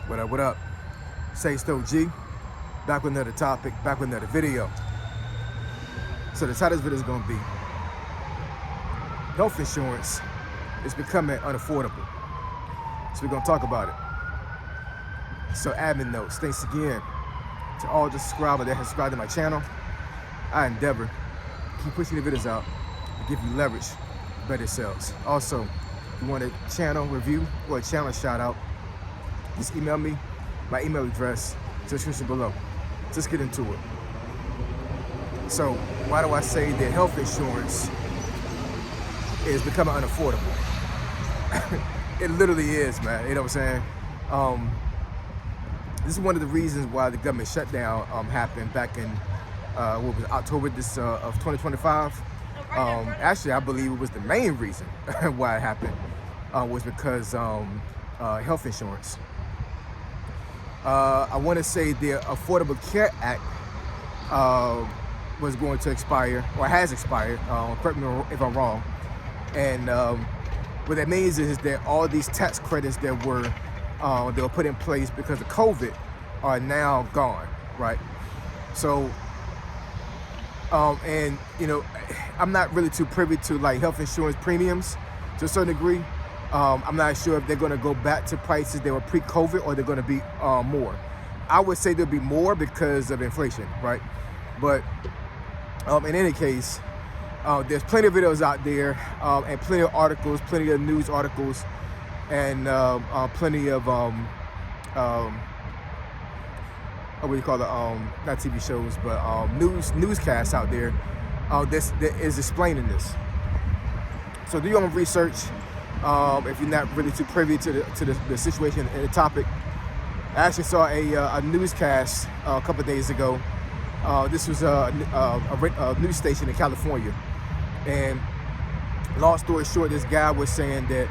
What up, what up? Say Stoke G, back with another topic, back with another video. So the title of this video is going to be health insurance is becoming unaffordable. So we're going to talk about it. So admin notes, thanks again to all the subscribers that have subscribed to my channel. I endeavor to keep pushing the videos out to give you leverage, better sales. Also, if you want a channel review or a channel shout out, just email me, my email address, to the description below. Let's get into it. So, why do I say that health insurance is becoming unaffordable? It literally is, man. You know what I'm saying? This is one of the reasons why the government shutdown happened back in October of 2025. Actually, I believe it was the main reason why it happened was because health insurance. I want to say the Affordable Care Act was going to expire, or has expired. Correct me if I'm wrong. And what that means is that all these tax credits that were put in place because of COVID are now gone, right? So, and you know, I'm not really too privy to like health insurance premiums to a certain degree. I'm not sure if they're going to go back to prices that were pre-COVID or they're going to be more. I would say there'll be more because of inflation, right? But in any case, there's plenty of videos out there and plenty of articles, plenty of news articles, and plenty of what do you call it? Not TV shows, but newscasts out there that is explaining this. So do your own research. If you're not really too privy to the situation and the topic. I actually saw a newscast a couple of days ago. This was a news station in California, and long story short, this guy was saying that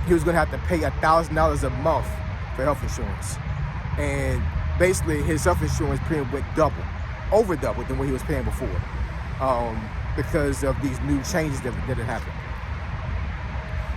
he was going to have to pay $1,000 a month for health insurance, and basically his health insurance premium went over double than what he was paying before, because of these new changes that had happened.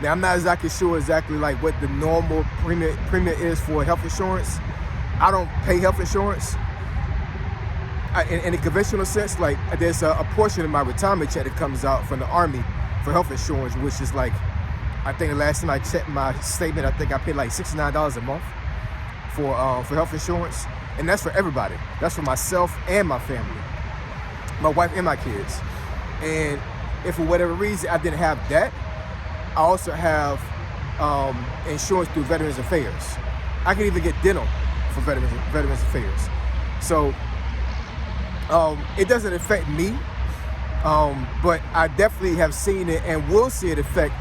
Now, I'm not exactly sure like what the normal premium is for health insurance. I don't pay health insurance. In a conventional sense, like there's a portion of my retirement check that comes out from the Army for health insurance, which is like, I think the last time I checked my statement, I think I paid like $69 a month for health insurance. And that's for everybody. That's for myself and my family, my wife and my kids. And if for whatever reason I didn't have that, I also have insurance through Veterans Affairs. I can even get dental for Veterans Affairs. So it doesn't affect me, but I definitely have seen it and will see it affect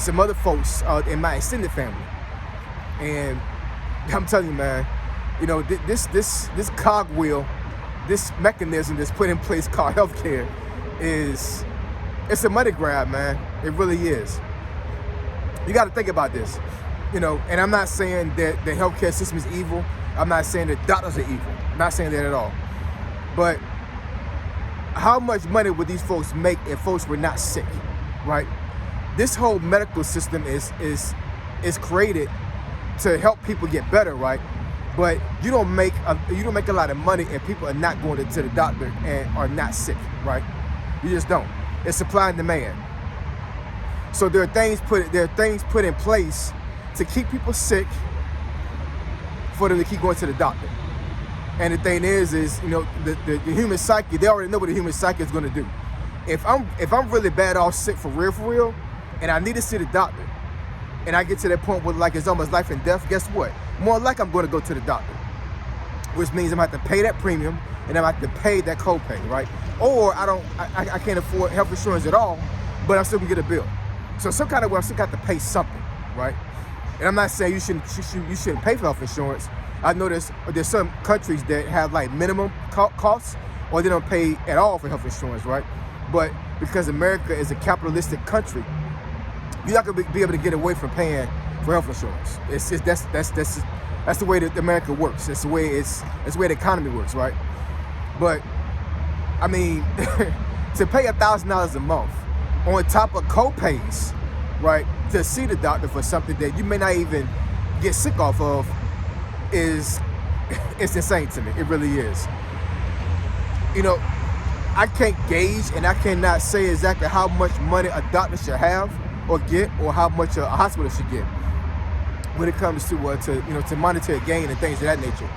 some other folks in my extended family. And I'm telling you, man, you know, this cogwheel, this mechanism that's put in place called healthcare it's a money grab, man. It really is. You got to think about this, you know, and I'm not saying that the healthcare system is evil. I'm not saying that doctors are evil. I'm not saying that at all. But how much money would these folks make if folks were not sick, right? This whole medical system is created to help people get better, right? But you don't make a lot of money if people are not going to the doctor and are not sick, right? You just don't. It's supply and demand. So there are things put in place to keep people sick for them to keep going to the doctor. And the thing is you know, the human psyche, they already know what the human psyche is going to do. If I'm really bad off sick for real, and I need to see the doctor, and I get to that point where like it's almost life and death, guess what? More like I'm going to go to the doctor, which means I'm going to have to pay that premium and I'm going to have to pay that copay, right? Or I can't afford health insurance at all, but I'm still going to get a bill. So some kind of way, I'm still got to pay something, right? And I'm not saying you shouldn't pay for health insurance. I know there's some countries that have like minimum costs, or they don't pay at all for health insurance, right? But because America is a capitalistic country, you're not gonna be able to get away from paying for health insurance. That's the way that America works. It's the way the economy works, right? But I mean, to pay $1,000 a month on top of co-pays, right, to see the doctor for something that you may not even get sick off of, is it's insane to me. It really is. You know, I can't gauge and I cannot say exactly how much money a doctor should have or get, or how much a hospital should get when it comes to to monetary gain and things of that nature.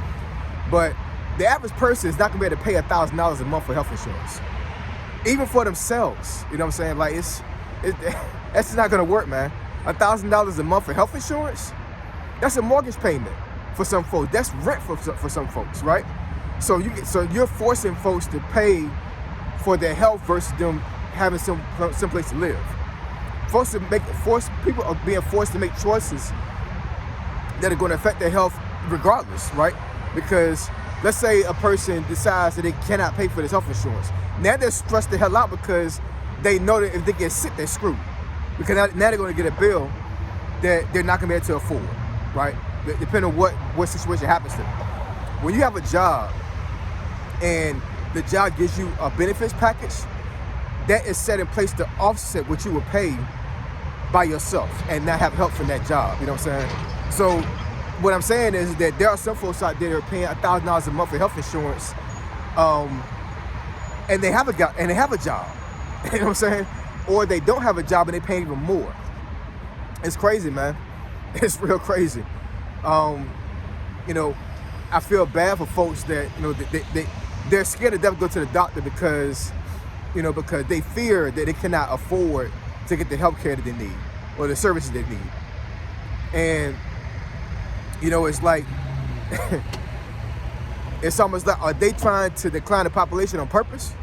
But the average person is not gonna be able to pay $1,000 a month for health insurance, even for themselves. You know what I'm saying? Like that's just not gonna work, man. $1,000 a month for health insurance, that's a mortgage payment for some folks. That's rent for some folks, right? So you're forcing folks to pay for their health versus them having some place to live. People are being forced to make choices that are going to affect their health regardless, right? Because let's say a person decides that they cannot pay for this health insurance. Now they're stressed the hell out because they know that if they get sick, they're screwed. Because now they're going to get a bill that they're not going to be able to afford, right? Depending on what situation happens to them. When you have a job and the job gives you a benefits package, that is set in place to offset what you would pay by yourself and not have help from that job. You know what I'm saying? So what I'm saying is that there are some folks out there that are paying $1,000 a month for health insurance, and they have a job. You know what I'm saying? Or they don't have a job and they pay even more. It's crazy, man. It's real crazy. I feel bad for folks that they're scared to death go to the doctor because they fear that they cannot afford to get the health care that they need or the services they need. And it's like it's almost like, are they trying to decline the population on purpose?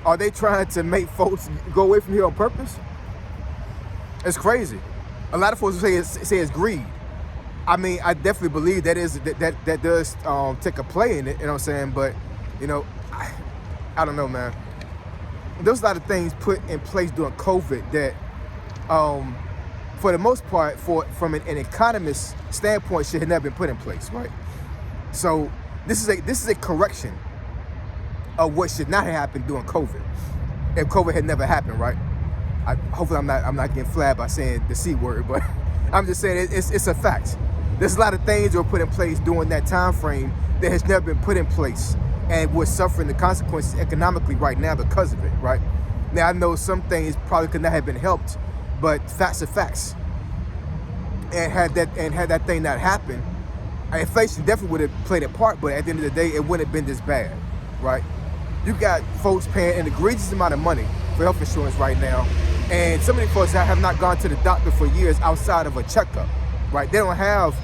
Are they trying to make folks go away from here on purpose? It's crazy. A lot of folks say it's greed. I mean, I definitely believe that does take a play in it, you know what I'm saying? But, I don't know, man. There's a lot of things put in place during COVID that, for the most part, from an economist standpoint, should have never been put in place, right? So this is a correction of what should not have happened during COVID, if COVID had never happened, right? Hopefully I'm not getting flagged by saying the C word, but I'm just saying it's a fact. There's a lot of things that were put in place during that time frame that has never been put in place, and we're suffering the consequences economically right now because of it, right? Now I know some things probably could not have been helped, but facts are facts. And had that thing not happened, inflation definitely would have played a part, but at the end of the day, it wouldn't have been this bad, right? You got folks paying an egregious amount of money for health insurance right now, and some of these folks have not gone to the doctor for years outside of a checkup, right? They don't have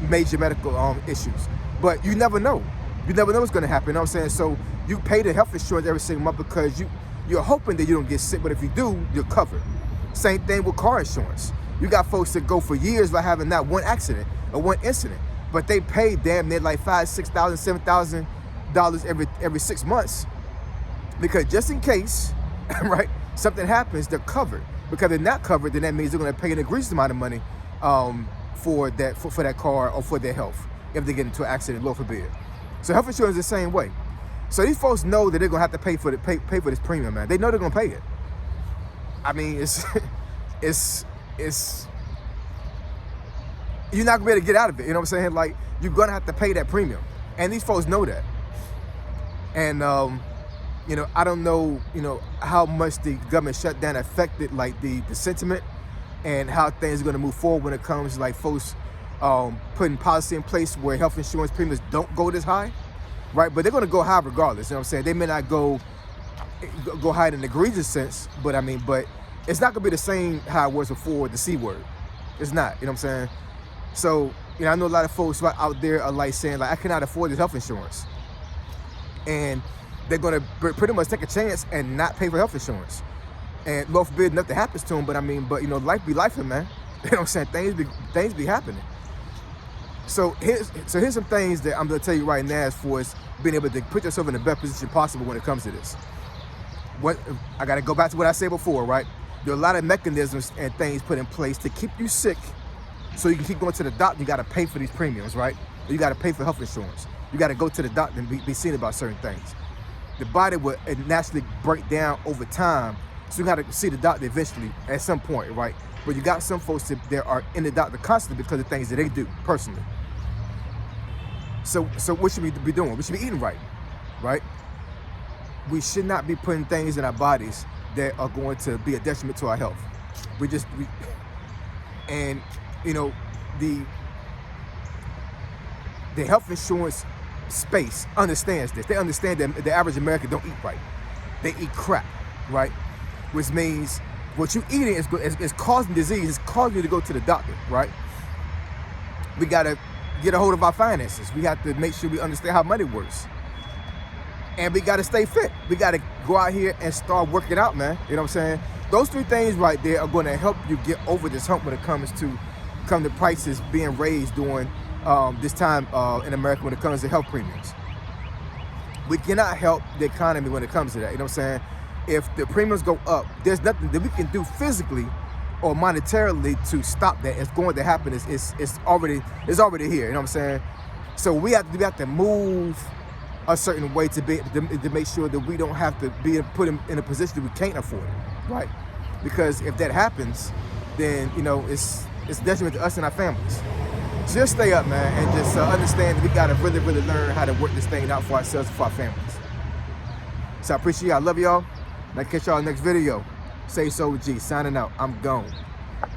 major medical issues, but you never know. You never know what's going to happen. You know what I'm saying? So you pay the health insurance every single month because you're hoping that you don't get sick, but if you do, you're covered. Same thing with car insurance. You got folks that go for years by having not one accident or one incident, but they pay damn near like $5,000, $6,000, $7,000 every 6 months because just in case, right, something happens, they're covered. Because if they're not covered, then that means they're going to pay an egregious amount of money for that car or for their health if they get into an accident, Lord forbid. So health insurance is the same way. So these folks know that they're gonna have to pay for this premium, man. They know they're gonna pay it. I mean, it's you're not gonna be able to get out of it. You know what I'm saying? Like, you're gonna have to pay that premium, and these folks know that. And I don't know, how much the government shutdown affected like the sentiment and how things are gonna move forward when it comes to like folks putting policy in place where health insurance premiums don't go this high, right? But they're going to go high regardless. You know what I'm saying? They may not go high in an egregious sense, but it's not going to be the same how it was before the C word. It's not, you know what I'm saying? So, I know a lot of folks out there are like saying like, I cannot afford this health insurance. And they're going to pretty much take a chance and not pay for health insurance. And Lord forbid nothing happens to them, but life be life, man. You know what I'm saying? Things be happening. So here's some things that I'm going to tell you right now as far as being able to put yourself in the best position possible when it comes to this. I got to go back to what I said before, right? There are a lot of mechanisms and things put in place to keep you sick so you can keep going to the doctor. You got to pay for these premiums, right? You got to pay for health insurance. You got to go to the doctor and be seen about certain things. The body will naturally break down over time, so you got to see the doctor eventually at some point, right? But you got some folks that are in the doctor constantly because of things that they do personally. So what should we be doing? We should be eating right, right? We should not be putting things in our bodies that are going to be a detriment to our health. And you know, the health insurance space understands this. They understand that the average American don't eat right. They eat crap, right? Which means what you eating is causing disease. It's causing you to go to the doctor, right? We gotta get a hold of our finances. We have to make sure we understand how money works. And we gotta stay fit. We gotta go out here and start working out, man. You know what I'm saying? Those 3 things right there are gonna help you get over this hump when it comes to prices being raised during this time in America when it comes to health premiums. We cannot help the economy when it comes to that. You know what I'm saying? If the premiums go up, there's nothing that we can do physically or monetarily to stop that. It's going to happen. It's already here. You know what I'm saying? So we have to move a certain way to make sure that we don't have to be put in a position that we can't afford it, right? Because if that happens, then you know it's detriment to us and our families. Just stay up, man, and just understand that we gotta really learn how to work this thing out for ourselves and for our families. So I appreciate y'all. I love y'all. And I'll catch y'all in the next video. Say so G, signing out. I'm gone.